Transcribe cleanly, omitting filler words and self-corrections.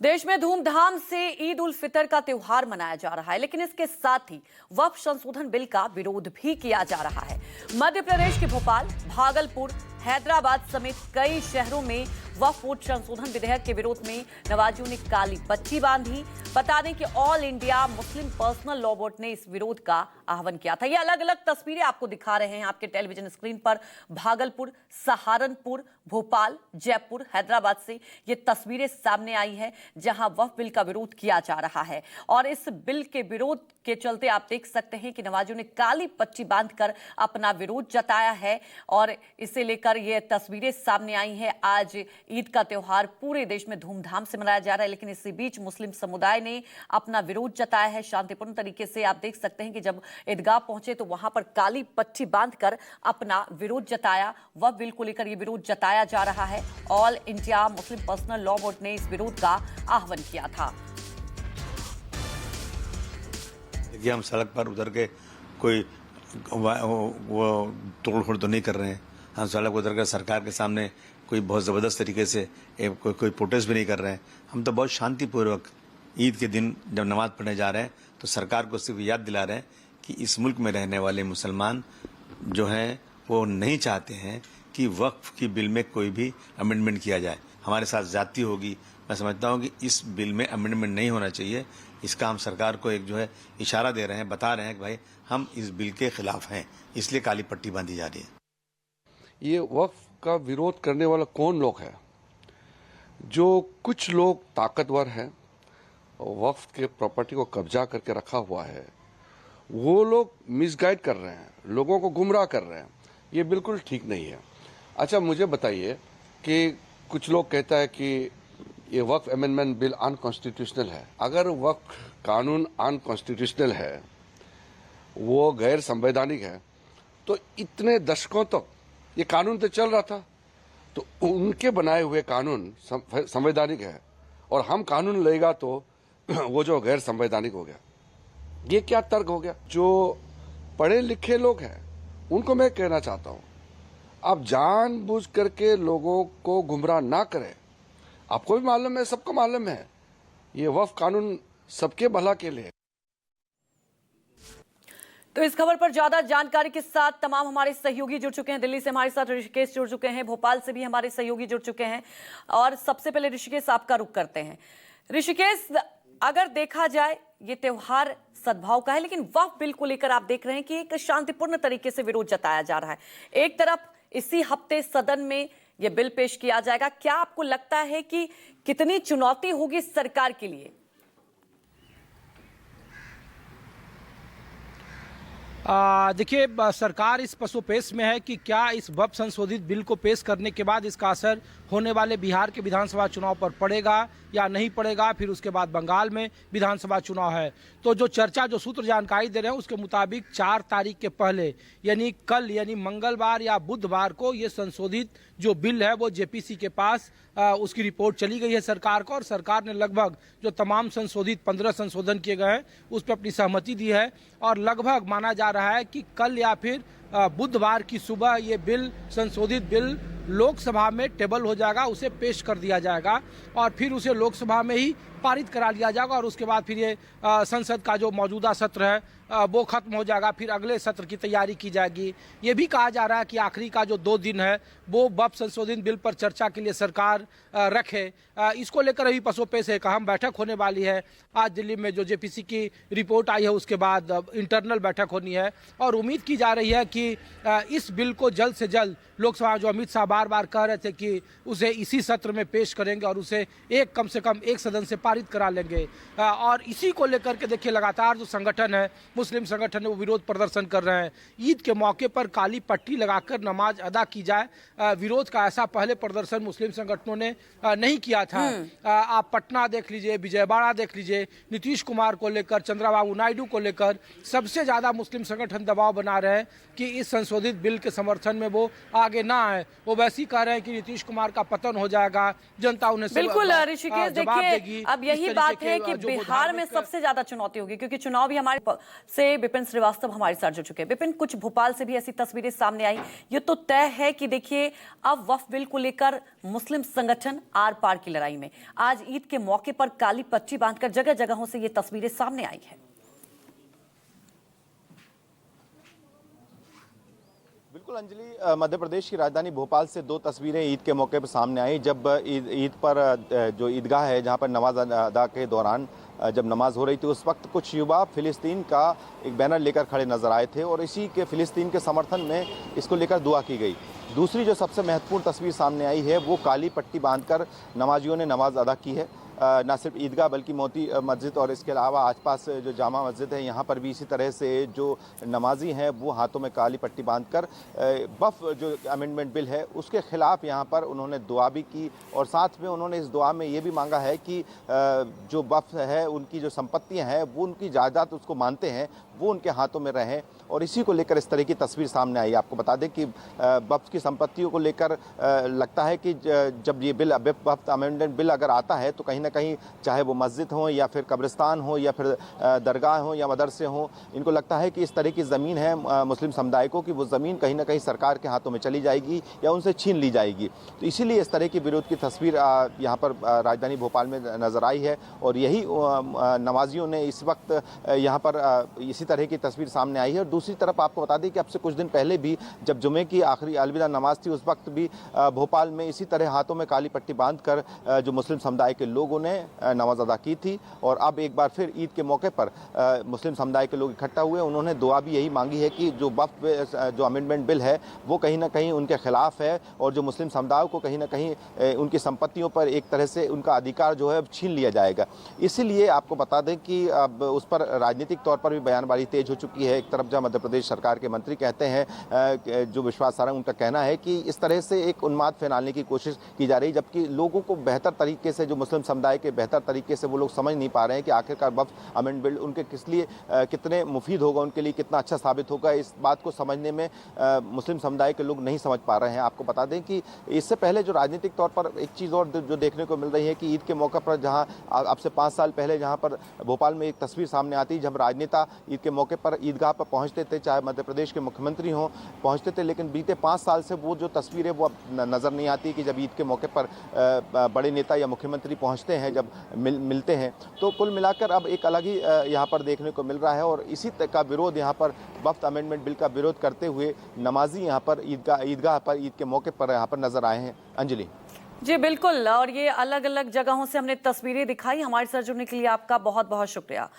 देश में धूमधाम से ईद उल फितर का त्योहार मनाया जा रहा है, लेकिन इसके साथ ही वक्फ संशोधन बिल का विरोध भी किया जा रहा है। मध्य प्रदेश के भोपाल, भागलपुर, हैदराबाद समेत कई शहरों में वक्फ बोर्ड संशोधन विधेयक के विरोध में नवाजियों ने काली पट्टी बांधी। बता दें कि all India Muslim personal law board ने इस विरोध का आह्वान किया था। ये अलग अलग तस्वीरें आपको दिखा रहे हैं आपके टेलीविजन स्क्रीन पर। भागलपुर, सहारनपुर, भोपाल, जयपुर, हैदराबाद से ये तस्वीरें सामने आई है जहां वक्फ बिल का विरोध किया जा रहा है। और इस बिल के विरोध के चलते आप देख सकते हैं कि नवाजियों ने काली पट्टी बांधकर अपना विरोध जताया है और इसे लेकर ये तस्वीरें सामने आई हैं। आज ईद का त्योहार पूरे देश में धूमधाम से मनाया जा रहा है, लेकिन इसी बीच मुस्लिम समुदाय ने अपना विरोध जताया है शांतिपूर्ण तरीके से। आप देख सकते हैं कि जब ईदगाह पहुंचे तो वहां पर काली पट्टी बांधकर अपना विरोध जताया। वह बिल को लेकर यह विरोध जताया जा रहा है। All India Muslim personal law board ने इस विरोध का आह्वान किया था। देखिए, हम सड़क पर उतर के कोई वो तोड़-फोड़ तो नहीं कर रहे हैं। हम सड़क उतर कर सरकार के सामने कोई बहुत ज़बरदस्त तरीके से कोई प्रोटेस्ट भी नहीं कर रहे हैं। हम तो बहुत शांतिपूर्वक ईद के दिन जब नमाज पढ़ने जा रहे हैं तो सरकार को सिर्फ याद दिला रहे हैं कि इस मुल्क में रहने वाले मुसलमान जो हैं वो नहीं चाहते हैं कि वक्फ की बिल में कोई भी अमेंडमेंट किया जाए। हमारे साथ ज्यादती होगी। मैं समझता हूँ कि इस बिल में अमेंडमेंट नहीं होना चाहिए। इसका हम सरकार को एक जो है इशारा दे रहे हैं, बता रहे हैं कि भाई हम इस बिल के खिलाफ हैं, इसलिए काली पट्टी बांधी जा रही है। ये वक्फ का विरोध करने वाला कौन लोग है? जो कुछ लोग ताकतवर हैं, वक्फ के प्रॉपर्टी को कब्जा करके रखा हुआ है, वो लोग मिसगाइड कर रहे हैं, लोगों को गुमराह कर रहे हैं। ये बिल्कुल ठीक नहीं है। अच्छा, मुझे बताइए कि कुछ लोग कहता है कि ये वक्फ अमेंडमेंट बिल अनकॉन्स्टिट्यूशनल है। अगर वक्फ कानून अनकॉन्स्टिट्यूशनल है, वो गैर संवैधानिक है, तो इतने दशकों तक ये कानून तो चल रहा था, तो उनके बनाए हुए कानून संवैधानिक है और हम कानून लेगा तो वो जो गैर संवैधानिक हो गया। ये क्या तर्क हो गया? जो पढ़े लिखे लोग हैं उनको मैं कहना चाहता हूं, आप जानबूझ करके लोगों को गुमराह ना करें। आपको भी मालूम है, सबको मालूम है, ये वक्फ कानून सबके भला के लिए। तो इस खबर पर ज्यादा जानकारी के साथ तमाम हमारे सहयोगी जुड़ चुके हैं। दिल्ली से हमारे साथ ऋषिकेश जुड़ चुके हैं, भोपाल से भी हमारे सहयोगी जुड़ चुके हैं। और सबसे पहले ऋषिकेश, आपका रुख करते हैं। ऋषिकेश, अगर देखा जाए ये त्योहार सद्भाव का है, लेकिन वक्फ बिल को लेकर आप देख रहे हैं कि एक शांतिपूर्ण तरीके से विरोध जताया जा रहा है। एक तरफ इसी हफ्ते सदन में यह बिल पेश किया जाएगा। क्या आपको लगता है कि कितनी चुनौती होगी सरकार के लिए? देखिए, सरकार इस पसोपेश में है कि क्या इस वक्फ संशोधित बिल को पेश करने के बाद इसका असर होने वाले बिहार के विधानसभा चुनाव पर पड़ेगा या नहीं पड़ेगा। फिर उसके बाद बंगाल में विधानसभा चुनाव है। तो जो चर्चा, जो सूत्र जानकारी दे रहे हैं उसके मुताबिक 4 तारीख के पहले यानी कल, यानी मंगलवार या बुधवार को ये संशोधित जो बिल है वो जेपीसी के पास उसकी रिपोर्ट चली गई है सरकार को, और सरकार ने लगभग जो तमाम संशोधित 15 संशोधन किए गए हैं उस पर अपनी सहमति दी है। और लगभग माना जा रहा है कि कल या फिर बुधवार की सुबह ये बिल, संशोधित बिल लोकसभा में टेबल हो जाएगा, उसे पेश कर दिया जाएगा और फिर उसे लोकसभा में ही पारित करा लिया जाएगा। और उसके बाद फिर ये संसद का जो मौजूदा सत्र है वो खत्म हो जाएगा, फिर अगले सत्र की तैयारी की जाएगी। ये भी कहा जा रहा है कि आखिरी का जो 2 दिन है वो वक्फ संशोधित बिल पर चर्चा के लिए सरकार रखे। इसको लेकर अभी पसोपेश एक अहम बैठक होने वाली है। आज दिल्ली में जो जेपीसी की रिपोर्ट आई है उसके बाद इंटरनल बैठक होनी है और उम्मीद की जा रही है कि इस बिल को जल्द से जल्द लोकसभा, जो अमित शाह बार बार कह रहे थे कि उसे इसी सत्र में पेश करेंगे और उसे कम से कम एक सदन से पारित करा लेंगे। और इसी को लेकर के देखिए, लगातार जो संगठन है, मुस्लिम संगठन है, वो विरोध प्रदर्शन कर रहे हैं। ईद के मौके पर काली पट्टी लगाकर नमाज अदा की जाए, विरोध का ऐसा पहले प्रदर्शन मुस्लिम संगठनों ने नहीं किया था। आप पटना देख लीजिए, विजयवाड़ा देख लीजिए, नीतीश कुमार को लेकर, चंद्रबाबू नायडू को लेकर सबसे ज्यादा मुस्लिम संगठन दबाव बना रहे हैं कि इस संशोधित बिल के समर्थन में वो आगे ना आए। वो ओवैसी कह रहे हैं कि नीतीश कुमार का पतन हो जाएगा, जनता उन्हें बिल्कुल ऋषिकेश, देखिए अब यही बात है कि बिहार में सबसे ज्यादा चुनौती होगी, क्योंकि चुनाव भी हमारे से विपिन श्रीवास्तव हमारे साथ जुड़ चुके हैं। विपिन, कुछ भोपाल से भी ऐसी तस्वीरें सामने आई। ये तो तय है कि देखिए अब वक्फ बिल को लेकर मुस्लिम संगठन आर पार की लड़ाई में, आज ईद के मौके पर काली पट्टी बांधकर जगह जगहों से ये तस्वीरें सामने आई है। बिल्कुल अंजलि, मध्य प्रदेश की राजधानी भोपाल से दो तस्वीरें ईद के मौके पर सामने आई। जब ईद पर जो ईदगाह है जहां पर नमाज अदा के दौरान जब नमाज हो रही थी, उस वक्त कुछ युवा फिलिस्तीन का एक बैनर लेकर खड़े नजर आए थे और इसी के फिलिस्तीन के समर्थन में इसको लेकर दुआ की गई। दूसरी जो सबसे महत्वपूर्ण तस्वीर सामने आई है वो काली पट्टी बांधकर नमाजियों ने नमाज अदा की है। न सिर्फ ईदगाह बल्कि मोती मस्जिद और इसके अलावा आसपास जो जामा मस्जिद है यहाँ पर भी इसी तरह से जो नमाजी हैं वो हाथों में काली पट्टी बांधकर वक्फ जो अमेंडमेंट बिल है उसके खिलाफ यहाँ पर उन्होंने दुआ भी की और साथ में उन्होंने इस दुआ में ये भी मांगा है कि जो वक्फ है उनकी जो संपत्तियाँ हैं वो उनकी जायदाद उसको मानते हैं वो उनके हाथों में रहें, और इसी को लेकर इस तरह की तस्वीर सामने आई। आपको बता दें कि वक्फ की संपत्तियों को लेकर लगता है कि जब ये बिल वक्फ अमेंडमेंट बिल अगर आता है तो कहीं ना कहीं चाहे वो मस्जिद हो या फिर कब्रिस्तान हो या फिर दरगाह हो या मदरसे हो, इनको लगता है कि इस तरह की ज़मीन है मुस्लिम समुदाय को कि वो ज़मीन कहीं ना कहीं सरकार के हाथों में चली जाएगी या उनसे छीन ली जाएगी। तो इसीलिए इस तरह की विरोध की तस्वीर यहाँ पर राजधानी भोपाल में नज़र आई है और यही नमाजियों ने इस वक्त यहाँ पर इसी तरह की तस्वीर सामने आई है। और दूसरी तरफ आपको बता दें कि अब से कुछ दिन पहले भी जब जुमे की आखिरी अलविदा नमाज थी उस वक्त भी भोपाल में इसी तरह हाथों में काली पट्टी बांधकर जो मुस्लिम समुदाय के लोगों ने नमाज अदा की थी। और अब एक बार फिर ईद के मौके पर मुस्लिम समुदाय के लोग इकट्ठा हुए, उन्होंने दुआ भी यही मांगी है कि जो वक्फ जो अमेंडमेंट बिल है वो कहीं ना कहीं उनके खिलाफ है और जो मुस्लिम समुदाय को कहीं ना कहीं उनकी संपत्तियों पर एक तरह से उनका अधिकार जो है छीन लिया जाएगा। इसीलिए आपको बता दें कि अब उस पर राजनीतिक तौर पर भी बयानबाजी तेज हो चुकी है। एक तरफ जब मध्य प्रदेश सरकार के मंत्री कहते हैं जो विश्वास सारंग, उनका कहना है कि इस तरह से एक उन्माद फैलाने की कोशिश की जा रही, जबकि लोगों को बेहतर तरीके से, जो मुस्लिम समुदाय के बेहतर तरीके से वो लोग समझ नहीं पा रहे हैं कि आखिरकार वक्फ अमेंडमेंट बिल उनके किस लिए कितने मुफीद होगा, उनके लिए कितना अच्छा साबित होगा। इस बात को समझने में मुस्लिम समुदाय के लोग नहीं समझ पा रहे हैं। आपको बता दें कि इससे पहले जो राजनीतिक तौर पर एक चीज़ और जो देखने को मिल रही है कि ईद के मौके पर जहाँ अब से 5 साल पहले जहाँ पर भोपाल में एक तस्वीर सामने आती, जब राजनेता ईद के मौके पर ईदगाह पर पहुँचते थे, चाहे मध्य प्रदेश के मुख्यमंत्री हों, पहुँचते थे, लेकिन बीते 5 साल से वो जो तस्वीर है वो अब नज़र नहीं आती कि जब ईद के मौके पर बड़े नेता या मुख्यमंत्री पहुँचते हैं, जब मिलते हैं। तो कुल मिलाकर अब एक अलग ही यहाँ पर देखने को मिल रहा है और इसी का विरोध यहाँ पर वक्फ अमेंडमेंट बिल का विरोध करते हुए नमाजी यहाँ पर ईदगाह पर ईद के मौके पर यहाँ पर नजर आए हैं। अंजलि जी बिल्कुल, और ये अलग अलग जगहों से हमने तस्वीरें दिखाई। हमारे साथ जुड़ने के लिए आपका बहुत बहुत शुक्रिया।